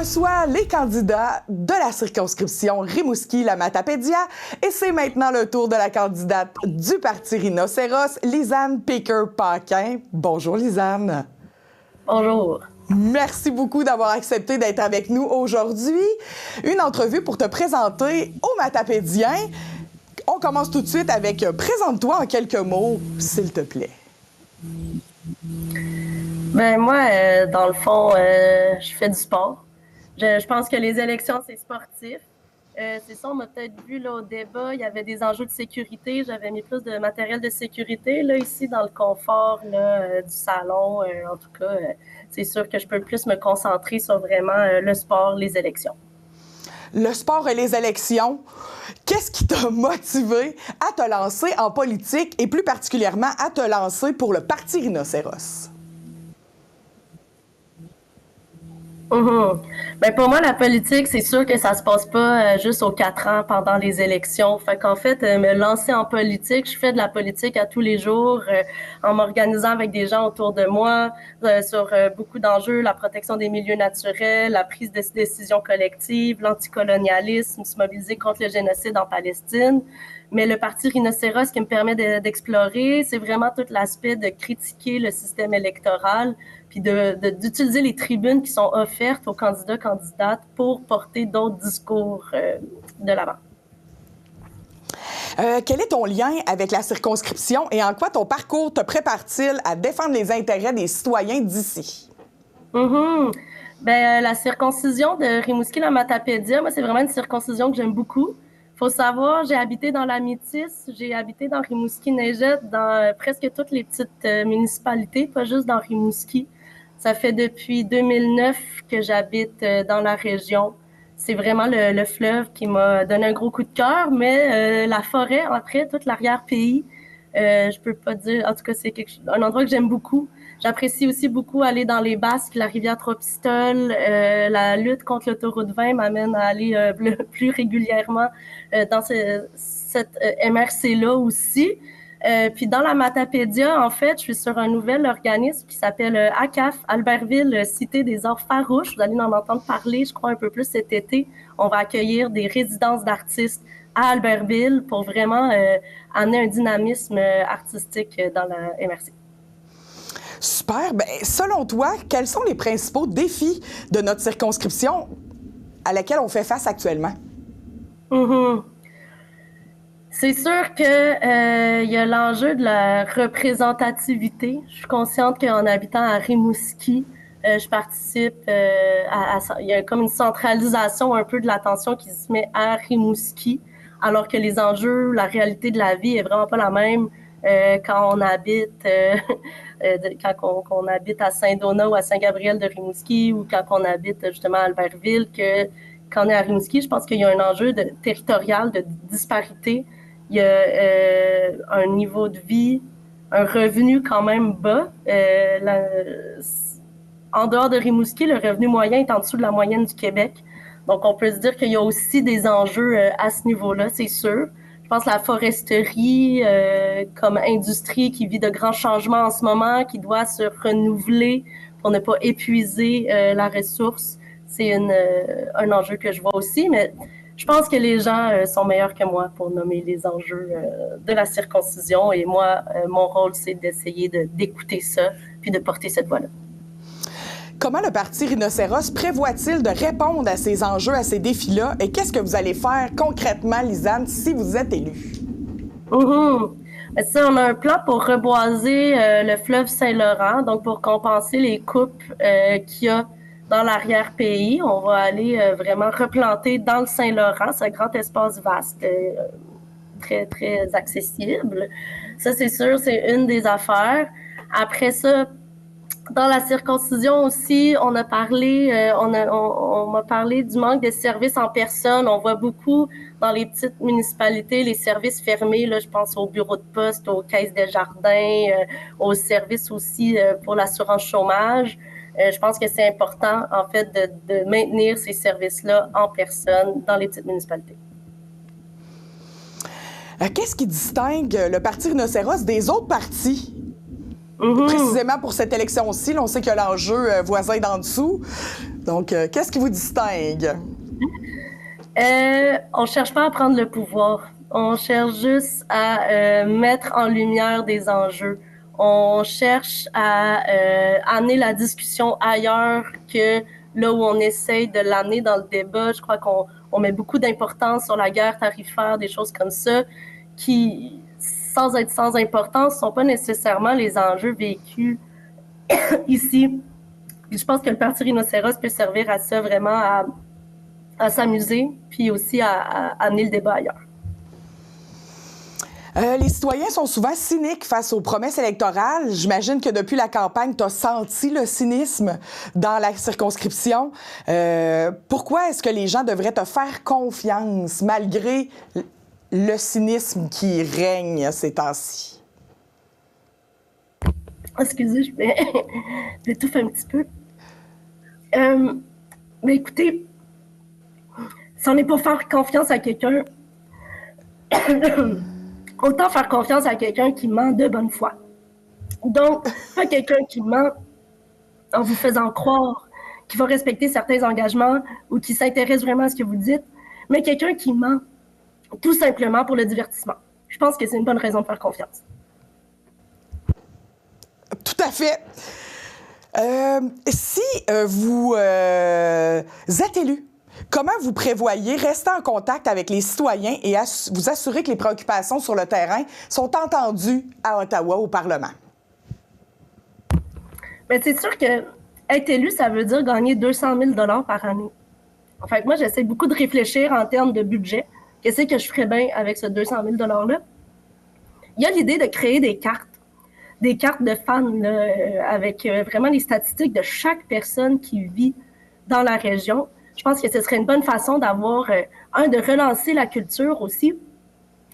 reçoit les candidats de la circonscription Rimouski-la-Matapédia et c'est maintenant le tour de la candidate du Parti Rhinocéros, Lisanne Picker-Paquin. Bonjour Lisanne. Bonjour. Merci beaucoup d'avoir accepté d'être avec nous aujourd'hui. Une entrevue pour te présenter aux Matapédiens. On commence tout de suite avec « Présente-toi en quelques mots, s'il te plaît ». Ben moi, dans le fond, je fais du sport. Je pense que les élections, c'est sportif. C'est ça, on m'a peut-être vu là, au débat, il y avait des enjeux de sécurité. J'avais mis plus de matériel de sécurité. Là, ici, dans le confort là, du salon, en tout cas, c'est sûr que je peux plus me concentrer sur vraiment le sport, les élections. Le sport et les élections, qu'est-ce qui t'a motivé à te lancer en politique et plus particulièrement à te lancer pour le Parti Rhinocéros? Ben pour moi, la politique, c'est sûr que ça se passe pas juste aux 4 ans pendant les élections. Fait qu'en fait, me lancer en politique, je fais de la politique à tous les jours en m'organisant avec des gens autour de moi sur beaucoup d'enjeux, la protection des milieux naturels, la prise de décisions collectives, l'anticolonialisme, se mobiliser contre le génocide en Palestine. Mais le Parti Rhinocéros, ce qui me permet d'explorer, c'est vraiment tout l'aspect de critiquer le système électoral puis d'utiliser les tribunes qui sont offertes aux candidates pour porter d'autres discours de l'avant. Quel est ton lien avec la circonscription et en quoi ton parcours te prépare-t-il à défendre les intérêts des citoyens d'ici? La circoncision de Rimouski-la-Matapédia, moi, c'est vraiment une circoncision que j'aime beaucoup. Faut savoir, j'ai habité dans la Métis, j'ai habité dans Rimouski-Neigette, dans presque toutes les petites municipalités, pas juste dans Rimouski. Ça fait depuis 2009 que j'habite dans la région. C'est vraiment le fleuve qui m'a donné un gros coup de cœur, mais la forêt, après, toute l'arrière-pays, je peux pas dire, en tout cas, c'est un endroit que j'aime beaucoup. J'apprécie aussi beaucoup aller dans les Basques, la rivière Trois-Pistoles. La lutte contre l'autoroute 20 m'amène à aller plus régulièrement dans cette MRC-là aussi. Puis dans la Matapédia, en fait, je suis sur un nouvel organisme qui s'appelle ACAF, Albertville, Cité des Arts farouches. Vous allez en entendre parler, je crois, un peu plus cet été. On va accueillir des résidences d'artistes à Albertville pour vraiment amener un dynamisme artistique dans la MRC. Super. Bien, selon toi, quels sont les principaux défis de notre circonscription à laquelle on fait face actuellement? C'est sûr que y a l'enjeu de la représentativité. Je suis consciente qu'en habitant à Rimouski, je participe il y a comme une centralisation un peu de l'attention qui se met à Rimouski, alors que les enjeux, la réalité de la vie est vraiment pas la même quand on habite quand on habite à Saint-Donat ou à Saint-Gabriel-de-Rimouski ou quand on habite justement à Albertville que quand on est à Rimouski. Je pense qu'il y a un enjeu territorial de disparité. Il y a un niveau de vie, un revenu quand même bas. En dehors de Rimouski, le revenu moyen est en dessous de la moyenne du Québec. Donc, on peut se dire qu'il y a aussi des enjeux à ce niveau-là, c'est sûr. Je pense que la foresterie comme industrie qui vit de grands changements en ce moment, qui doit se renouveler pour ne pas épuiser la ressource, c'est un enjeu que je vois aussi. Mais je pense que les gens sont meilleurs que moi pour nommer les enjeux de la circoncision. Et moi, mon rôle, c'est d'essayer d'écouter ça puis de porter cette voix-là. Comment le Parti Rhinocéros prévoit-il de répondre à ces enjeux, à ces défis-là? Et qu'est-ce que vous allez faire concrètement, Lisanne, si vous êtes élue? Ça, on a un plan pour reboiser le fleuve Saint-Laurent, donc pour compenser les coupes qu'il y a dans l'arrière-pays. On va aller vraiment replanter dans le Saint-Laurent. C'est un grand espace vaste, très, très accessible. Ça, c'est sûr, c'est une des affaires. Après ça, dans la circoncision aussi, on m'a parlé du manque de services en personne. On voit beaucoup dans les petites municipalités les services fermés. Là, je pense aux bureaux de poste, aux caisses de jardin, aux services aussi pour l'assurance chômage. Je pense que c'est important, en fait, de maintenir ces services-là en personne dans les petites municipalités. Qu'est-ce qui distingue le Parti Rhinocéros des autres partis? Précisément pour cette élection-ci, on sait que l'enjeu voisin d'en dessous. Donc, qu'est-ce qui vous distingue? On cherche pas à prendre le pouvoir. On cherche juste à mettre en lumière des enjeux. On cherche à amener la discussion ailleurs que là où on essaye de l'amener dans le débat. Je crois qu'on met beaucoup d'importance sur la guerre tarifaire, des choses comme ça, qui, sans être sans importance, ne sont pas nécessairement les enjeux vécus ici. Je pense que le Parti Rhinocéros peut servir à ça, vraiment à s'amuser, puis aussi à amener le débat ailleurs. Les citoyens sont souvent cyniques face aux promesses électorales. J'imagine que depuis la campagne, tu as senti le cynisme dans la circonscription. Pourquoi est-ce que les gens devraient te faire confiance malgré le cynisme qui règne ces temps-ci? Excusez, je m'étouffe un petit peu. Mais écoutez, si on n'est pas faire confiance à quelqu'un, autant faire confiance à quelqu'un qui ment de bonne foi. Donc, pas quelqu'un qui ment en vous faisant croire qu'il va respecter certains engagements ou qui s'intéresse vraiment à ce que vous dites, mais quelqu'un qui ment tout simplement pour le divertissement. Je pense que c'est une bonne raison de faire confiance. Tout à fait. Si vous êtes élu, comment vous prévoyez rester en contact avec les citoyens et vous assurer que les préoccupations sur le terrain sont entendues à Ottawa, au Parlement? Bien, c'est sûr que être élu, ça veut dire gagner 200 000 $ par année. En fait, moi, j'essaie beaucoup de réfléchir en termes de budget. Qu'est-ce que je ferais bien avec ce 200 000 $-là? Il y a l'idée de créer des cartes de fans là, avec vraiment les statistiques de chaque personne qui vit dans la région. Je pense que ce serait une bonne façon d'avoir, de relancer la culture aussi,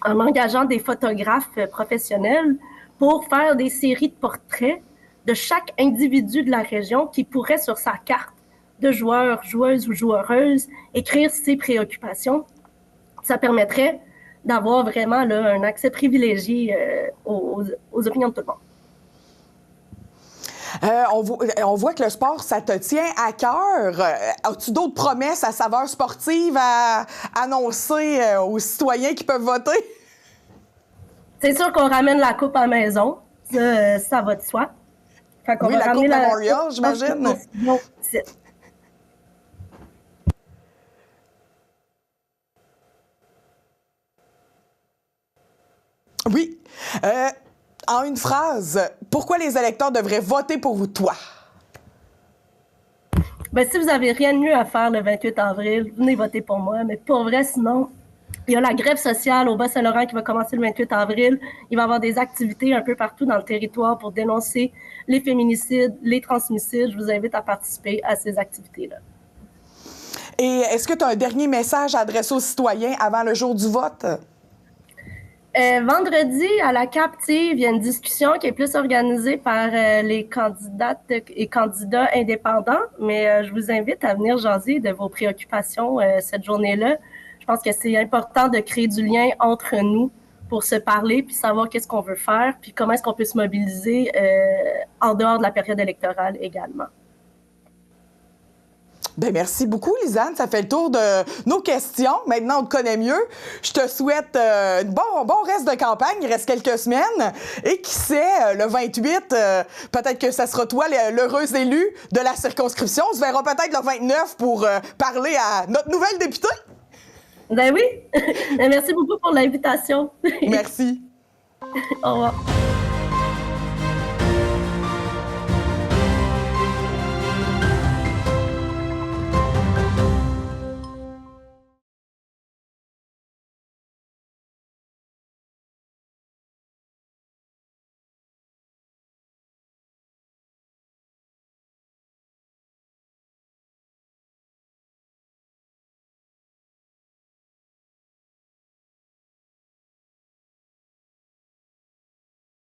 en engageant des photographes professionnels pour faire des séries de portraits de chaque individu de la région qui pourrait, sur sa carte de joueur, joueuse ou joueureuse, écrire ses préoccupations. Ça permettrait d'avoir vraiment là, un accès privilégié aux opinions de tout le monde. On voit que le sport, ça te tient à cœur. As-tu d'autres promesses à saveur sportive à annoncer aux citoyens qui peuvent voter? C'est sûr qu'on ramène la coupe à la maison. Ça va de soi. Fait qu'on va la coupe Memorial, j'imagine. Oui. En une phrase, pourquoi les électeurs devraient voter pour vous, toi? Ben, si vous n'avez rien de mieux à faire le 28 avril, venez voter pour moi. Mais pour vrai, sinon, il y a la grève sociale au Bas-Saint-Laurent qui va commencer le 28 avril. Il va y avoir des activités un peu partout dans le territoire pour dénoncer les féminicides, les transmissides. Je vous invite à participer à ces activités-là. Et est-ce que tu as un dernier message à adresser aux citoyens avant le jour du vote? Vendredi, à la Captive, il y a une discussion qui est plus organisée par les candidates et candidats indépendants, mais je vous invite à venir jaser de vos préoccupations cette journée-là. Je pense que c'est important de créer du lien entre nous pour se parler puis savoir qu'est-ce qu'on veut faire puis comment est-ce qu'on peut se mobiliser en dehors de la période électorale également. Bien, merci beaucoup, Lisanne. Ça fait le tour de nos questions. Maintenant, on te connaît mieux. Je te souhaite un bon reste de campagne. Il reste quelques semaines. Et qui sait, le 28, peut-être que ça sera toi l'heureux élu de la circonscription. On se verra peut-être le 29 pour parler à notre nouvelle députée. Ben oui. Merci beaucoup pour l'invitation. Merci. Au revoir.